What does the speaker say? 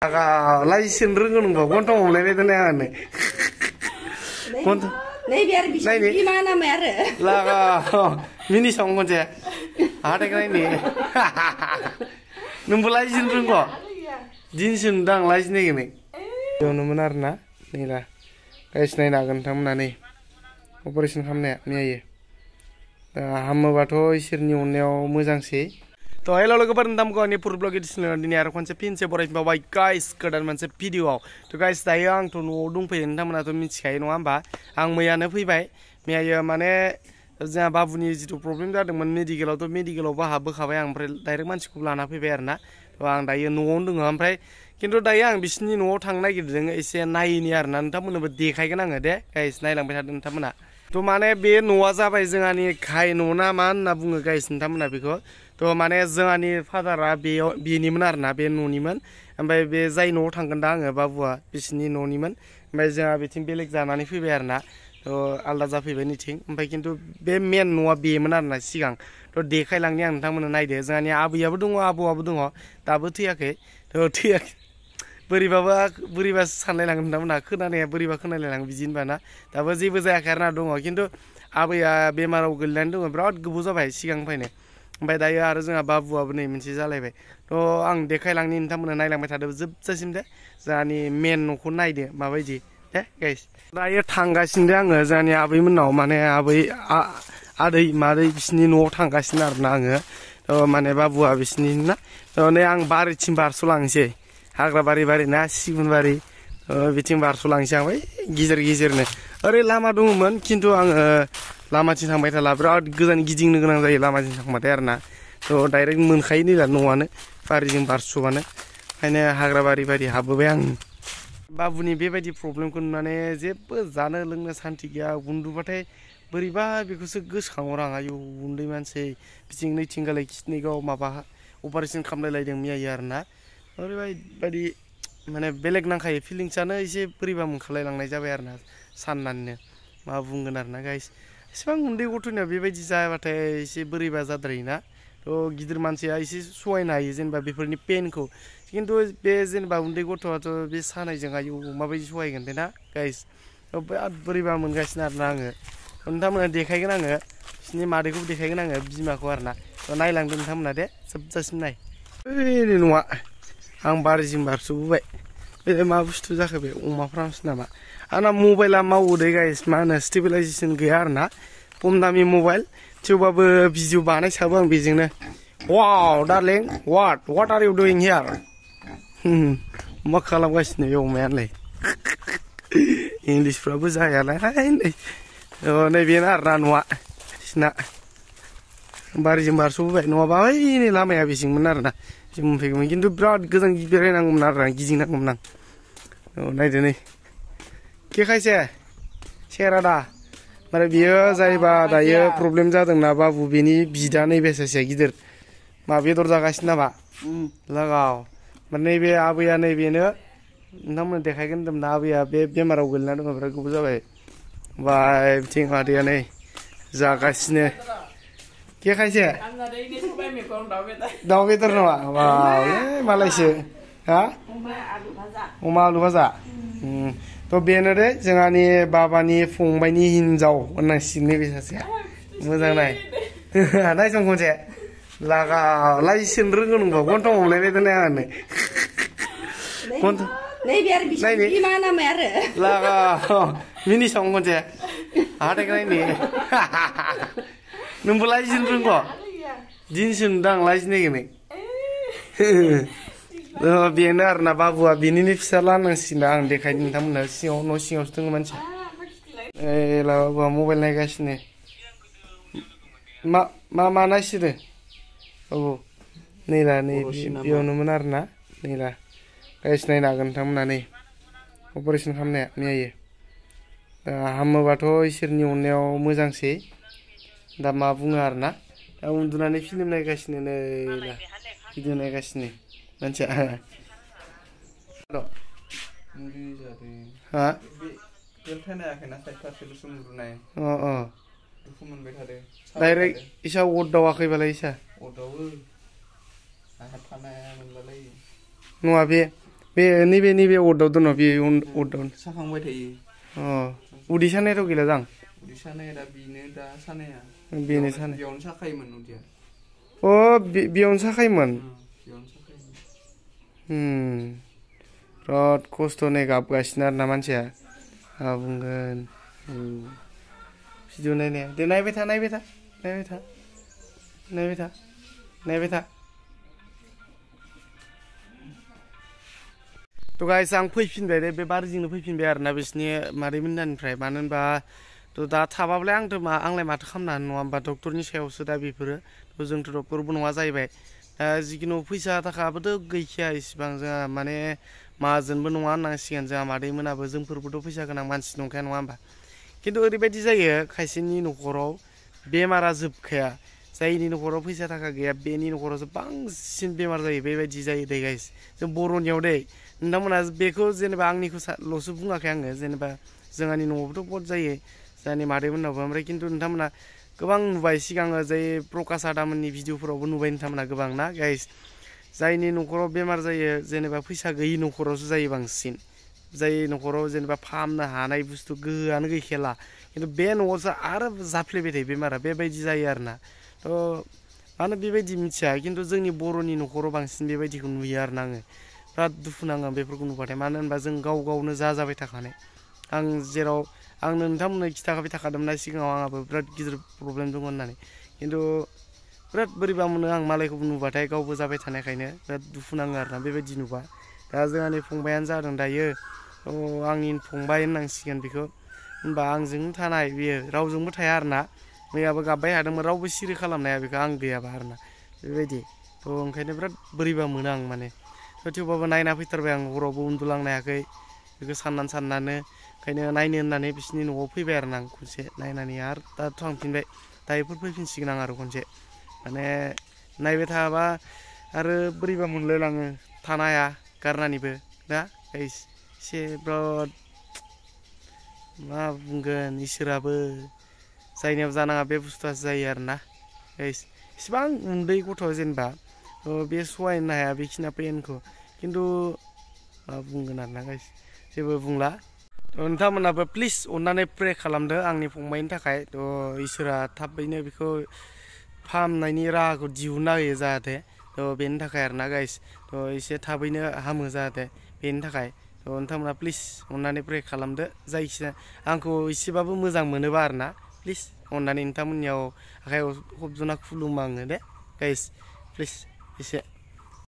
Laga laisen rogo nungba gontong हमलायनाय दोननाय आंनो नै बियार बिमा नामा आरो लागा मिनि सं खनसे हाथायखौ नोंबो लाइसेन रोंगौ दिनसो नुदां लाइसेन नायगोन बेयावनोमोन आरोना नै दा गाइस नायनो हागोन नोंथांमोना नै अपारेसन खालामनाया मैयायो दा हामोबाथ' इसोरनि अननायाव मोजांसै तो हेलो लोगोफोर नोंथांमोनखौ आंनि फुड ब्लग एडिशनाव दिनै आरो खनसे फिनसे बरायफिनबावबाय गाइस गोदान मोनसे भिडिअआव तो गाइस दायो आंथ' न'आव दंफैयो नोंथांमोनाथ' मिथिखायो नङा होमबा आं मैयानो फैबाय मैयायो माने जोंहा बाबुनि जिथु प्रब्लेम जादोंमोन मेडिकेलावबो हाबबोखाबाय आं ओमफ्राय डाइरेक्ट मानसिखौ लाना फैबाय आरोना तो आं दायो न'आवनो दङ ओमफ्राय खिन्थु दायो आं बिसिनि न'आव थांनो नागिरदों एसे नायैनि आरोना नोंथांमोननोबो देखायगोन आङो दे गाइस नायलांबाय थादों नोंथांमोना तो माने बे न'आ जाबाय जोंहानि घाइ न' ना मा होनना बुङो गाइस नोंथांमोना बेखौ तो माने जोंहानि फादारा बेनिमोन आरोना बे न'निमोन ओमफ्राय बे जाय न'आव थांगोन दा आङो बाबुआ बिसिनि न'निमोन ओमफ्राय जोंहा बिथिं बेलेग जानानै फैबाय आरोना तो आलदा जाफैबाय निथिं ओमफ्राय खिन्थु बे मेन न'आ बेमोन आरोना सिगां तो देखायलांनि आं नोंथांमोननो नायदो जोंहानि आबैयाबो दङ आबौआबो दङ दाबो थैयाखै तो थैयाखै बोरैबा सानलायलाङो नोंथांमोनहा खोनानाया बोरैबा खोनालायलाङो बिदि होनबाना दाबो जेबो जायाखै आरोना दङ खिन्थु आबैया बेमाराव गोलैनानै दङ बिराद गोबाव जाबाय सिगांनिफ्रायनो ओमफ्राय दायो आरो जोंहा बाबुआबो नै मोनसे जालायबाय तो आं देखायलांनि नोंथांमोननो नायलांबाय थादो जोबजासिम दे जोंहानि मेन न'खौ नायदो माबायदि दे गाइस दायो थांगासिनो दे आङो जोंहानि आबैमोननाव माने आदै मादै बिसिनि न'आव थांगासिनो आरोना आङो तो माने बाबुआ बिसिनि ना तो नै आं बारिथिं बारस'लांसै हाग्रा बारि ना सिगुन बारि बिथिं बारस'लांसै आं बै गेजेरनो ओरै लामा दङमोन खिन्थु आङो लामाथिं थांबाय थाला बिराद गोजान गिदिंनो गोनां जायो लामाथिं थांबाथाय आरोना तो डाइरेक्ट मोनखायो नै दा न'आनो बारिजों बारस'बानो ओंखायनो हाग्रा बारि हाबबोबाय आं बाबुनि बेबायदि प्रब्लेमखौ नुनानै जेबो जानो लोंनो सान्ति गैया उन्दुबाथाय बोरैबा बेखौसो गोसोखांहर आं आयौ उन्दै मानसि बिथिं नैथिंगालाय खिथनिगाव माबा अपारेसन खालामलायलायदों मैयायो आरोना ओरैबायदि माने बेलेग नांखायो फिलिंसानो एसे बोरैबा मोनखालायलांनाय जाबाय आरोना साननानैनो मा बुंगोन आरोना गाइस एसेबां उन्दै गथ'निया बेबायदि जाबाथाय एसे बोरैबा जाद्रायोना तो गिदिर मानसिया एसे सहायनो हायो जेनेबा बेफोरनि पेनखौ खिन्थु बे जेनेबा उन्दै गथ'आथ' बे सानायजों आयौ माबायदि सहायगोन दे ना गाइस बिराद बोरैबा मोनगासिनो आरोना आङो नोंथांमोना देखायगोन आङो बिसिनि मादैखौबो देखायगोन आङो बिमाखौ आरोना नायलांदो नोंथांमोना दे जोबजासिम नाय ओइ नङा आं बारिजों बारस'बोबाय बे मा बुस्थु जाखो बे अमा फार्मसो नामा आंना मबाइला मावो दे गाइस मा होनो स्टेबिलाइजेसन गैया आरोना खम दामि मबाइल थेवबाबो भिडिअ बानायसाबो आं बेजोंनो वाव darling what are you doing here मा खालामगासिनो बे अमायालाय इंलिसफ्राबो जायालाय नैबेनो आरोना न'आ बिसिना बारिजों बारस'बोबाय नङाबा ओइ लामाया बेजोंमोन आरोना जों मोनफैगौमोन खिन्थु बिराद गोजान बेरायनांगौमोन आरोना गिदिंनांगौमोन आं नायदो नै के खायसे सेरा दा ओमफ्राय बियो जायबा दायो प्रब्लेम जादोंना बाबु बेनि बिदा नैबे सासेया गिदिर मा बेदर जागासिनो नामा लागाव नैबे आबैया नैबेनो नोंथांमोन देखायगोन होनदोंमोन आबैया बे बेमाराव गोलैना दङ बिराद गोबाव जाबाय ओमफ्राय बिथिं मादैया नै जागासिनो के खायसे दाउ बेदर नङा वावलै मालायसो हा अमा आलु भाजा तो बेनो दे जोंहानि बाबानि फंबायनि हिनजाव होननांसिगोन नैबे सासेया मोजां नाय सम खनसे लागा लाइसेन रोंगौ नंगौ गन्थं हमलायनाय दोननाय आंनो नै बियार बिमा नामा आरो लागा मिनि सं खनसे हाथायखौ नोंबो लाइसेन रोंगौ दिनसो नुदां लाइसेन नायगोन बेनो आरोना बाबुआ बेनिनो फिसाला होननांसिगोन आं देखायनो नोंथांमोननो सिङाव न' सिङावसो दङ मानसिया ए बाबुआ मबाइल नायगासिनो मा नायसिनो औ नै दा नै बेयावनोमोन आरोना नै दा गाइस नायनो हागोन नोंथांमोना नै अपारेसन खालामनाया मैयायो दा हामोबाथ' इसोरनि अननायाव मोजांसै दा मा बुङो आरोना दा उन्दुनानै फिल्म नायगासिनो नै दा भिडिअ नायगासिनो मानसिया हा डाइरेक्ट इसा अरदावाखैबालाय इसा नङा बे नैबे अदाव दङ बे अदाव साखांबाय थायो अ उदै सानायाथ' गैला दां उदै सानाया दा बेनो दा सानाया बेनो सानाय बेयावनो साखायोमोन उदैया अ बेयावनो साखायोमोन बेयावनो साखायोमोन बिराद खस्थ' नै गाबगासिनो आरोना मानसिया मा बुंगोन भिडिअ नायनाया दे नायबाय था नायबाय था नायबाय था नायबाय था नायबाय था थ' गाइस आं फैफिनबाय दे बे बारिजोंनो फैफिनबाय आरोना बिसिनि मादैमोननिफ्राय मानो होनबा थ' दा थाबाब्लाय आंलाय माथो खालामनो हानो नङा होमबा डक्टरनि सायावसो दा बेफोरो थ' जोंथ' डक्टरबो नङा जाहैबाय दा जिखुनु फैसा थाखाबोथ' गैखाया इसिबां जोंहा माने माहाजोनबो नङा होननांसिगोन जोंहा मादैमोनाबो जोंफोरबोथ' फैसा गोनां मानसि नंखाया नङा होमबा खिन्थु ओरैबायदि जायो खायसेनि न'खराव बेमारा जोबखाया जायनि न'खराव फैसा थाखा गैया बेनि न'खरावसो बांसिन बेमार जायो बेबायदि जायो दे गाइस जों बर'नियाव दे नोंथांमोना बेखौ जेनेबा आंनिखौल'सो बुङाखै आङो जेनेबा जोंहानि न'आवबोथ' बहुत जायो जोंहानि मादैमोननावबो ओमफ्राय खिन्थु नोंथांमोना गोबां नुबाय सिगाङो जाय प्रकाश आदामोननि भिडिअफोरावबो नुबाय नोंथांमोना गोबां ना गाइस जायनि न'खराव बेमार जायो जेनेबा फैसा गैयि न'खरावसो जायो बांसिन जाय न'खराव जेनेबा फाहामनो हानाय बुस्थु गोहोआनो गैखाला खिन्थु बे न'आवसो आरो जाफ्लेबाय थायो बेमारा बेबायदि जायो आरोना थ' मानो बेबायदि मिथिया खिन्थु जोंनि बर'नि न'खराव बांसिन बेबायदिखौ नुयो आरोना आङो बिराद दुखु नाङो बेफोरखौ नुबाथाय मानो होनबा जों गाव गावनो जाबाय थाखानाय आं जेराव आंनो नोंथांमोननो खिथाखाबाय थाखादोंमोन ना सिगाङाव आंहाबो बिराद गिदिर प्रब्लेम दङ होननानै खिन्थु बिराद बोरैबा मोनो आं मालायखौबो नुबाथाय गावबो जाबाय थानायखायनो बिराद दुखु नाङो आरोना बेबायदि नुबा दा जोंहानि फंबायानो जादों दायो आंनि फंबाय होननांसिगोन बेखौ होनबा आंजों थानाय बियो रावजोंबो थाया आरोना मैयाबो गाबबाय थादोंमोन रावबो सिरि खालामनो हाया बेखौ आं गैयाबा आरोना बेबायदि थ' ओंखायनो बिराद बोरैबा मोनो आं माने थ' थेवबाबो नायना फैथारबाय आं हरावबो उन्दुलांनो हायाखै बेखौ साननानो ओंखायनो नायनो होननानै बिसिनि न'आव फैबाय आरो आं खनसे नायनानै आरो दा थांफिनबाय दायोफोर फैफिनसिगोन आं आरो खनसे माने नायबाय थाबा आरो बोरैबा मोनलायलाङो थानो हाया गारनानैबो ना एसे बिराद मा बुंगोन इसोराबो जायनियाव जानाङा बे बुस्थुआसो जायो आरोना इसिबां उन्दै गथ' जेनेबा बे सहायनो हाया बेखिना पेनखौ खिन्थु मा बुंगोन आरोना गाइस जेबो बुंला नोंथांमोनाबो प्लिज अननानै प्रे खालामदो आंनि फंबायनि थाखाय थ' इसोरा थाबैनो बेखौ फाहामनायनि राहाखौ दिहुनना होयो जाहाथे थ' बेनि थाखाय आरोना गाइस थ' एसे थाबैनो हामो जाहाथे बेनि थाखाय थ' नोंथांमोना प्लिज अननानै प्रे खालामदो जायखिजाया आंखौ एसेबाबो मोजां मोनोबा आरोना प्लिज अननानै नोंथांमोननियाव आखाइ हमजना खुलुमो आङो दे गाइस प्लिज एसे